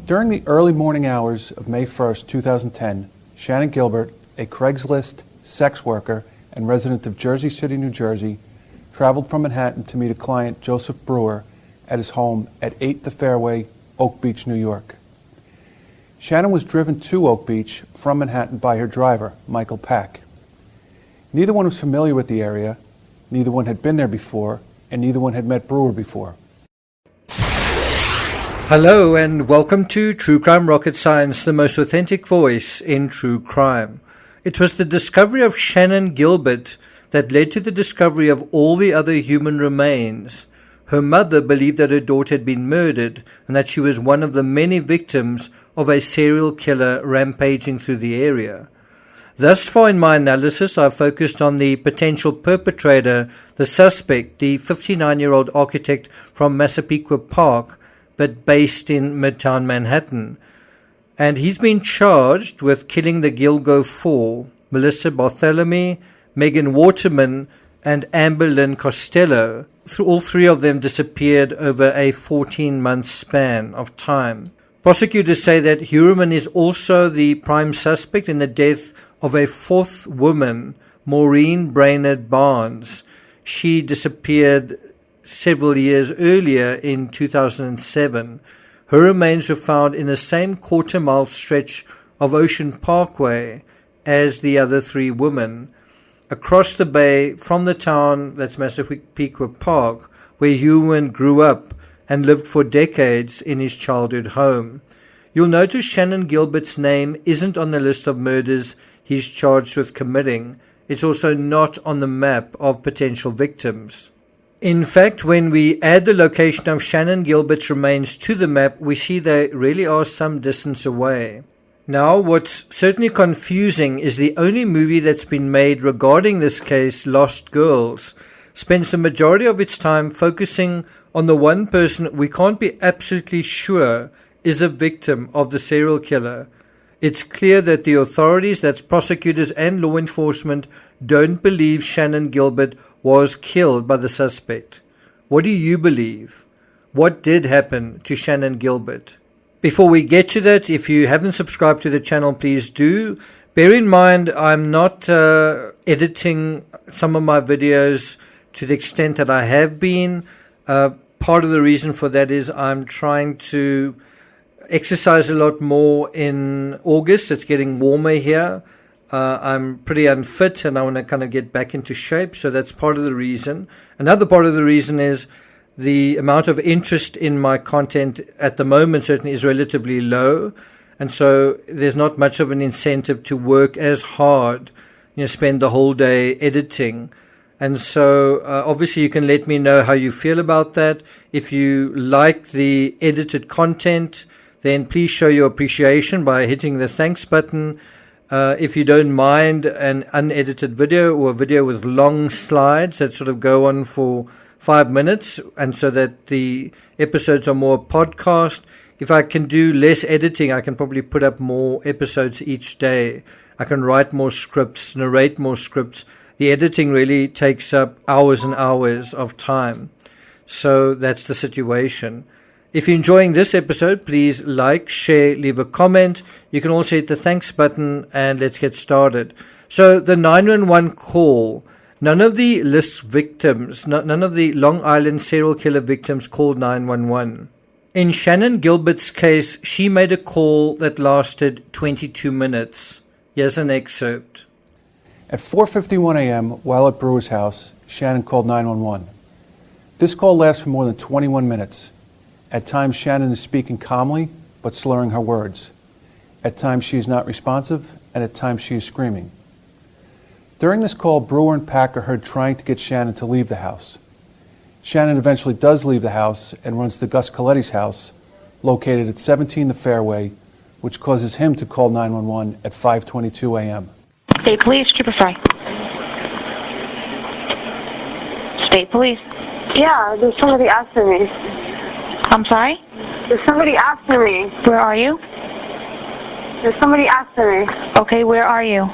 During the early morning hours of May 1st, 2010, Shannan Gilbert, a Craigslist sex worker and resident of Jersey City, New Jersey, traveled from Manhattan to meet a client, Joseph Brewer, at his home at 8 The Fairway, Oak Beach, New York. Shannan was driven to Oak Beach from Manhattan by her driver, Michael Pack. Neither one was familiar with the area, neither one had been there before, and neither one had met Brewer before. Hello and welcome to True Crime Rocket Science, the most authentic voice in true crime. It was the discovery of Shannan Gilbert that led to the discovery of all the other human remains. Her mother believed that her daughter had been murdered and that she was one of the many victims of a serial killer rampaging through the area. Thus far in my analysis, I've focused on the potential perpetrator, the suspect, the 59-year-old architect from Massapequa Park, but based in Midtown Manhattan. And he's been charged with killing the Gilgo Four, Melissa Bartholomew, Megan Waterman, and Amber Lynn Costello. All three of them disappeared over a 14-month span of time. Prosecutors say that Heuermann is also the prime suspect in the death of a fourth woman, Maureen Brainerd Barnes. She disappeared several years earlier in 2007. Her remains were found in the same quarter-mile stretch of Ocean Parkway as the other three women, across the bay from the town that's Massapequa Park, where Heuermann grew up and lived for decades in his childhood home. You'll notice Shannan Gilbert's name isn't on the list of murders he's charged with committing. It's also not on the map of potential victims. In fact, when we add the location of Shannan Gilbert's remains to the map, we see they really are some distance away. Now, what's certainly confusing is the only movie that's been made regarding this case, Lost Girls, spends the majority of its time focusing on the one person we can't be absolutely sure is a victim of the serial killer. It's clear that the authorities, that's prosecutors and law enforcement, don't believe Shannan Gilbert was killed by the suspect. What do you believe? What did happen to Shannan Gilbert? Before we get to that, if you haven't subscribed to the channel, please do. Bear in mind, I'm not editing some of my videos to the extent that I have been. Part of the reason for that is I'm trying to exercise a lot more in August. It's getting warmer here. I'm pretty unfit and I want to kind of get back into shape. So that's part of the reason. Another part of the reason is the amount of interest in my content at the moment certainly is relatively low. And so there's not much of an incentive to work as hard, spend the whole day editing. And so obviously you can let me know how you feel about that. If you like the edited content, then please show your appreciation by hitting the thanks button. If you don't mind an unedited video or a video with long slides that sort of go on for 5 minutes, and so that the episodes are more podcast. If I can do less editing, I can probably put up more episodes each day. I can write more scripts, narrate more scripts. The editing really takes up hours and hours of time. So that's the situation. If you're enjoying this episode, please like, share, leave a comment. You can also hit the thanks button and let's get started. So the 911 call, none of the list victims, none of the Long Island serial killer victims called 911. In Shannan Gilbert's case, she made a call that lasted 22 minutes. Here's an excerpt. At 4:51 a.m., while at Brewer's house, Shannan called 911. This call lasts for more than 21 minutes. At times, Shannan is speaking calmly, but slurring her words. At times, she is not responsive, and at times, she is screaming. During this call, Brewer and Pack are heard trying to get Shannan to leave the house. Shannan eventually does leave the house and runs to Gus Coletti's house, located at 17 The Fairway, which causes him to call 911 at 5:22 a.m. State Police, Trooper Fry. State Police. Yeah, there's somebody after me. I'm sorry? There's somebody after me. Where are you? There's somebody after me. Okay, where are you?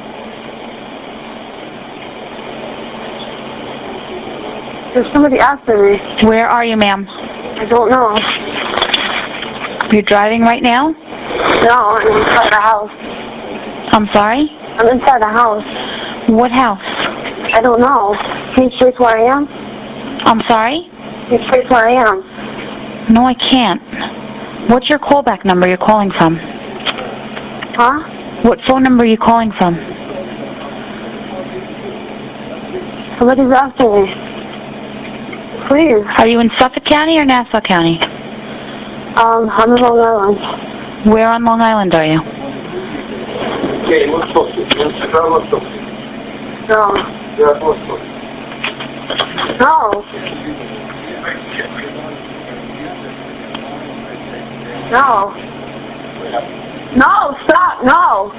There's somebody after me. Where are you, ma'am? I don't know. You're driving right now? No, I'm inside the house. I'm sorry? I'm inside the house. What house? I don't know. Can you trace where I am? I'm sorry? Can you trace where I am? No, I can't. What's your callback number you're calling from? Huh? What phone number are you calling from? Somebody's after me. Please. Are you in Suffolk County or Nassau County? I'm in Long Island. Where on Long Island are you? No. No. No. No, stop, no.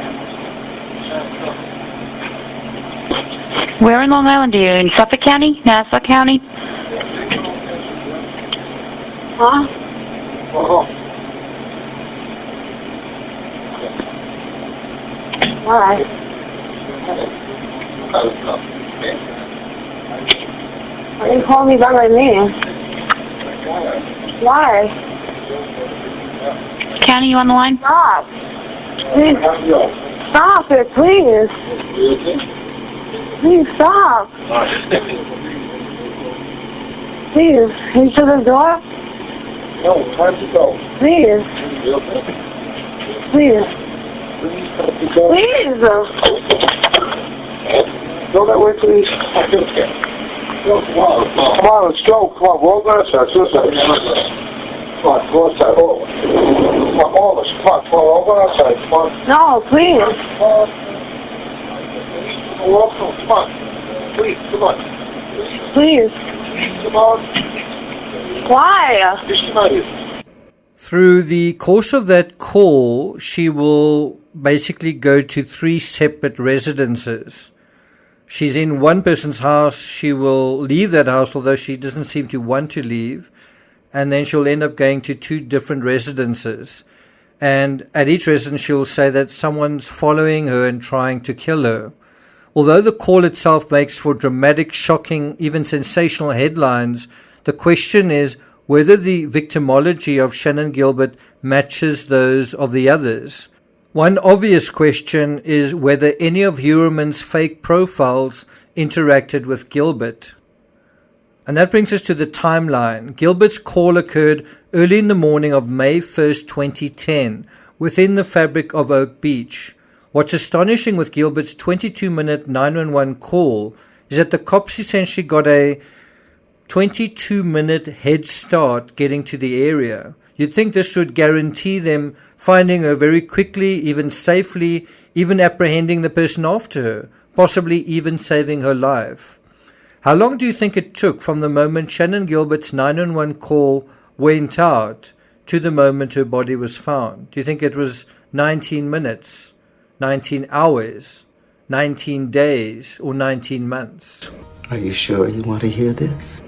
Where in Long Island are you? In Suffolk County? Nassau County? Huh? Why? Why you call me by my name? Why? County, you on the line? Stop. Please. Stop it, please. Please stop. Please. Can you shut the door? No, time to go. Please. Please. Please. Go that way, please. Come on, let's go. Come on, roll that side. Come on, go outside. Oh. Come on, all of us. Come on, roll outside. Come on. No, please. Come on. Come on. Please, come on. Please. Come on. Why? Just come out here. Through the course of that call, she will basically go to 3 separate residences. She's in one person's house. She will leave that house, although she doesn't seem to want to leave. And then she'll end up going to 2 different residences. And at each residence, she'll say that someone's following her and trying to kill her. Although the call itself makes for dramatic, shocking, even sensational headlines, the question is whether the victimology of Shannan Gilbert matches those of the others. One obvious question is whether any of Heuermann's fake profiles interacted with Gilbert. And that brings us to the timeline. Gilbert's call occurred early in the morning of May 1st, 2010, within the fabric of Oak Beach. What's astonishing with Gilbert's 22-minute 911 call is that the cops essentially got a 22-minute head start getting to the area. You'd think this would guarantee them finding her very quickly, even safely, even apprehending the person after her, possibly even saving her life. How long do you think it took from the moment Shannan Gilbert's 911 call went out to the moment her body was found? Do you think it was 19 minutes, 19 hours, 19 days, or 19 months? Are you sure you want to hear this?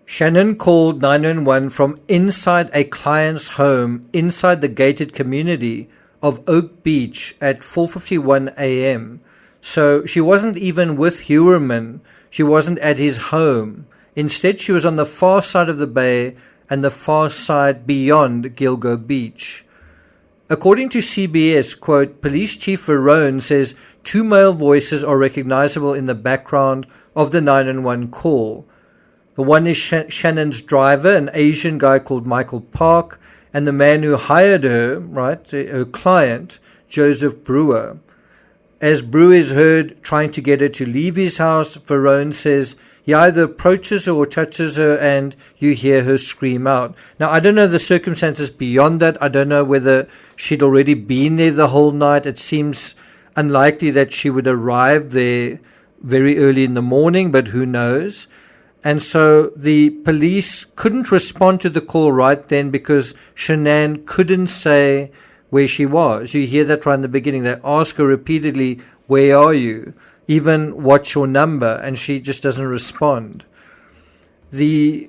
Shannan called 911 from inside a client's home inside the gated community of Oak Beach at 4:51 a.m. So she wasn't even with Heuermann. She wasn't at his home. Instead, she was on the far side of the bay and the far side beyond Gilgo Beach. According to CBS, quote, Police Chief Verone says 2 male voices are recognizable in the background of the 911 call. The one is Shannan's driver, an Asian guy called Michael Park, and the man who hired her, right, her client, Joseph Brewer. As Brewer is heard trying to get her to leave his house, Verone says he either approaches her or touches her and you hear her scream out. Now, I don't know the circumstances beyond that. I don't know whether she'd already been there the whole night. It seems unlikely that she would arrive there very early in the morning, but who knows? And so the police couldn't respond to the call right then because Shannan couldn't say where she was. You hear that right in the beginning. They ask her repeatedly, where are you? Even what's your number? And she just doesn't respond. The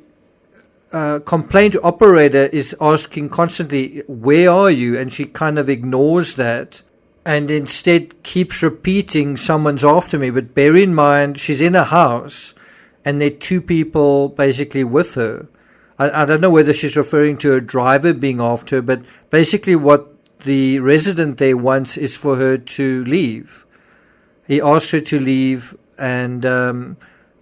complaint operator is asking constantly, where are you? And she kind of ignores that and instead keeps repeating, someone's after me. But bear in mind, she's in a house and there are 2 people basically with her. I don't know whether she's referring to a driver being after her, but basically what the resident there wants is for her to leave. He asked her to leave, and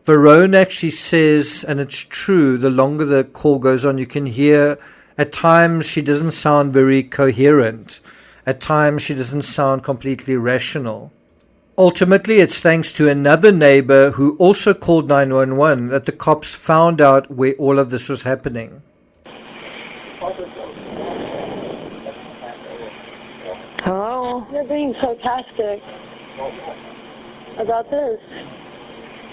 Verone actually says, and it's true, the longer the call goes on, you can hear at times she doesn't sound very coherent. At times she doesn't sound completely rational. Ultimately, it's thanks to another neighbor who also called 911 that the cops found out where all of this was happening. Hello? You're being sarcastic about this.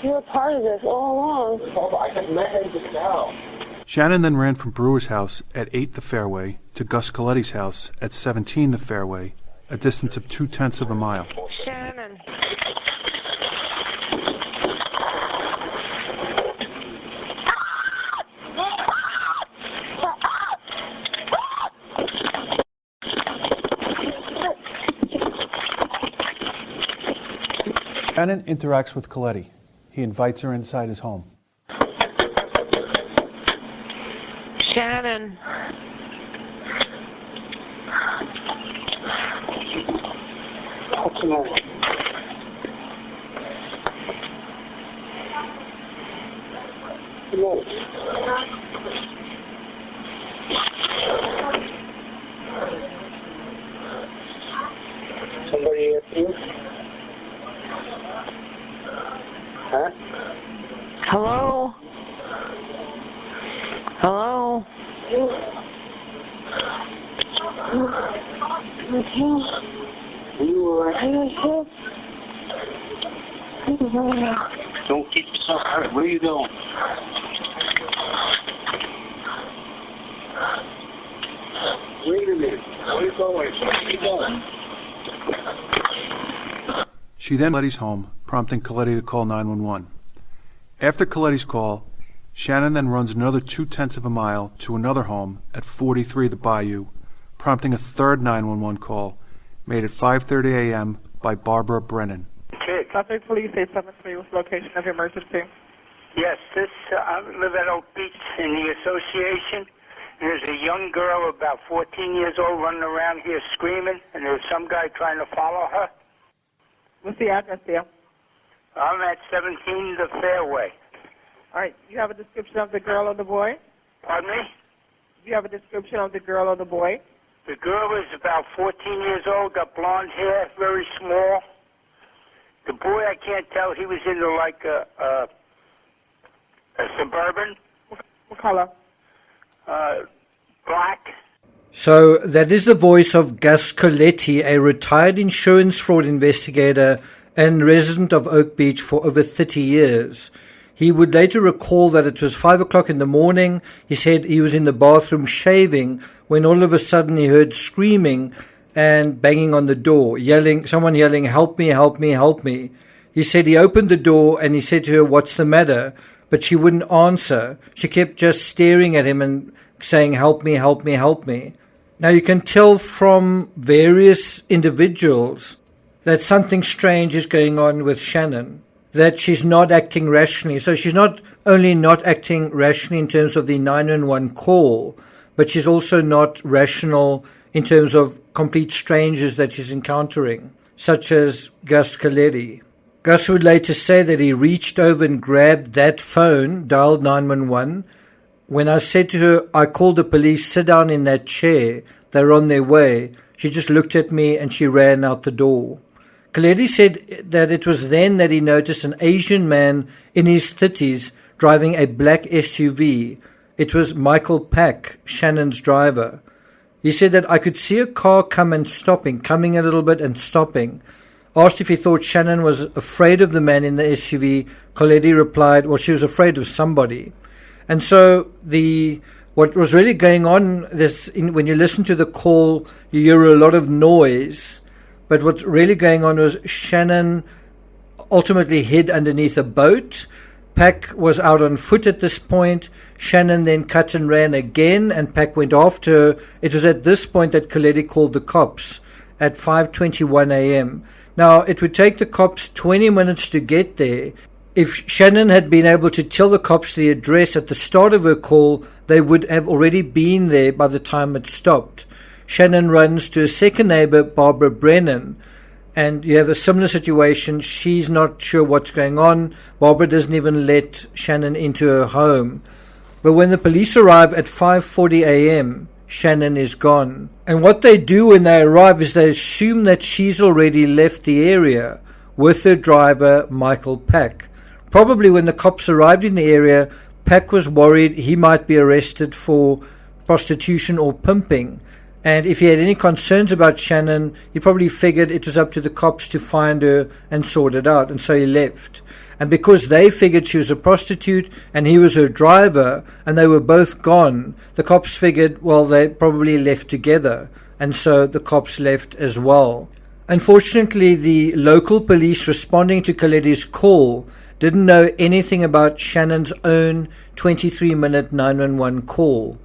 You were part of this all along. I just met him just now. Shannan then ran from Brewer's house at 8 the fairway to Gus Coletti's house at 17 the fairway, a distance of 0.2 of a mile. Shannon. Shannan interacts with Coletti. He invites her inside his home. Shannon. What's the matter? No. Somebody at you? Huh? Hello? Hello? Don't get yourself hurt. Where are you going? Wait a minute. Where are you going? Where are you going? She then Coletti's home, prompting Coletti to call 911. After Coletti's call, Shannan then runs another 0.2 of a mile to another home at 43 the Bayou, prompting a third 911 call made at 5:30 a.m. by Barbara Brennan. Suffolk Police 873, what's the location of your emergency? Yes, I live at Oak Beach in the association. There's a young girl about 14 years old running around here screaming, and there's some guy trying to follow her. What's the address there? I'm at 17 the Fairway. All right, you have a description of the girl or the boy? Pardon me? Do you have a description of the girl or the boy? The girl is about 14 years old, got blonde hair, very small. The boy, I can't tell. He was into like a Suburban. What color? Black. So that is the voice of Gus Coletti, a retired insurance fraud investigator and resident of Oak Beach for over 30 years. He would later recall that it was 5 o'clock in the morning. He said he was in the bathroom shaving when all of a sudden he heard screaming and banging on the door, someone yelling, "Help me, help me, help me." He said he opened the door and he said to her, "What's the matter?" But she wouldn't answer. She kept just staring at him and saying, "Help me, help me, help me." Now you can tell from various individuals that something strange is going on with Shannan, that she's not acting rationally. So she's not only not acting rationally in terms of the 911 call, but she's also not rational in terms of complete strangers that she's encountering, such as Gus Coletti. Gus would later say that he reached over and grabbed that phone, dialed 911. When I said to her, "I called the police, sit down in that chair, they're on their way," she just looked at me and she ran out the door. Coletti said that it was then that he noticed an Asian man in his 30s driving a black SUV. It was Michael Pack, Shannan's driver. He said that I could see a car coming a little bit and stopping. Asked if he thought Shannan was afraid of the man in the SUV, Coletti replied, well, she was afraid of somebody. And so what was really going on, when you listen to the call, you hear a lot of noise. But what's really going on was Shannan ultimately hid underneath a boat. Pack was out on foot at this point. Shannan then cut and ran again, and Pack went after her. It was at this point that Coletti called the cops at 5:21 a.m. Now, it would take the cops 20 minutes to get there. If Shannan had been able to tell the cops the address at the start of her call, they would have already been there by the time it stopped. Shannan runs to a second neighbor, Barbara Brennan, and you have a similar situation. She's not sure what's going on. Barbara doesn't even let Shannan into her home. But when the police arrive at 5:40 a.m., Shannan is gone. And what they do when they arrive is they assume that she's already left the area with her driver, Michael Pack. Probably when the cops arrived in the area, Pack was worried he might be arrested for prostitution or pimping. And if he had any concerns about Shannan, he probably figured it was up to the cops to find her and sort it out, and so he left. And because they figured she was a prostitute and he was her driver and they were both gone, the cops figured, well, they probably left together. And so the cops left as well. Unfortunately, the local police responding to Coletti's call didn't know anything about Shannan's own 23-minute 911 call.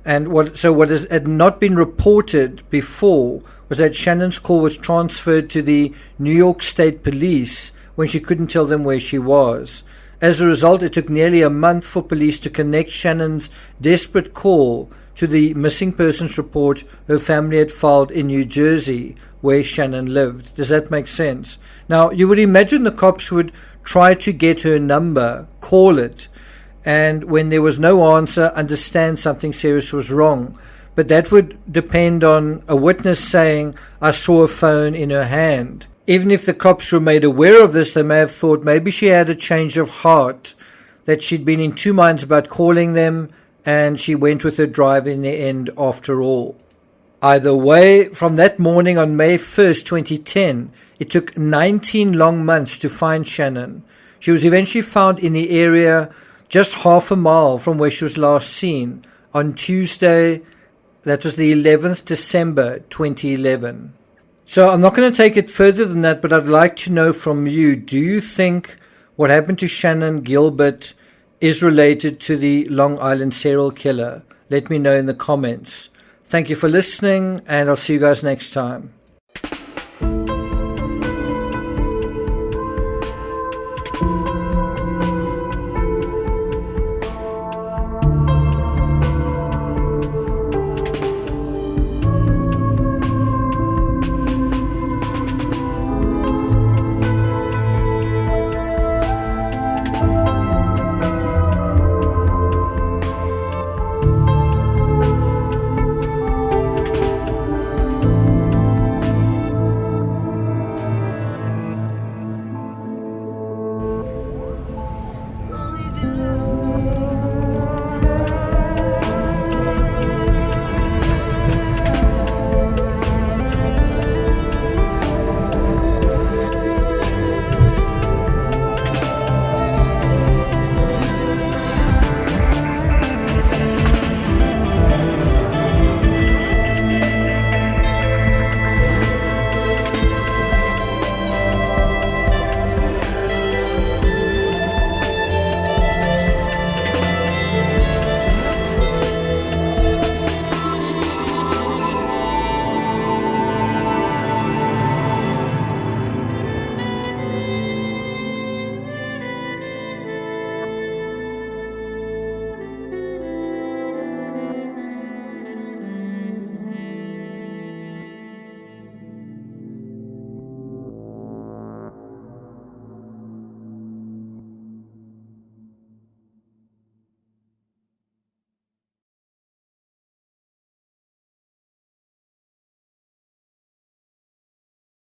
And what had not been reported before was that Shannan's call was transferred to the New York State Police when she couldn't tell them where she was. As a result, it took nearly a month for police to connect Shannan's desperate call to the missing persons report her family had filed in New Jersey, where Shannan lived. Does that make sense? Now, you would imagine the cops would try to get her number, call it, and when there was no answer, understand something serious was wrong. But that would depend on a witness saying, I saw a phone in her hand. Even if the cops were made aware of this, they may have thought maybe she had a change of heart, that she'd been in two minds about calling them, and she went with her driver in the end after all. Either way, from that morning on May 1st, 2010, it took 19 long months to find Shannan. She was eventually found in the area just half a mile from where she was last seen on Tuesday, that was the 11th December 2011. So I'm not going to take it further than that, but I'd like to know from you, do you think what happened to Shannan Gilbert is related to the Long Island serial killer? Let me know in the comments. Thank you for listening, and I'll see you guys next time.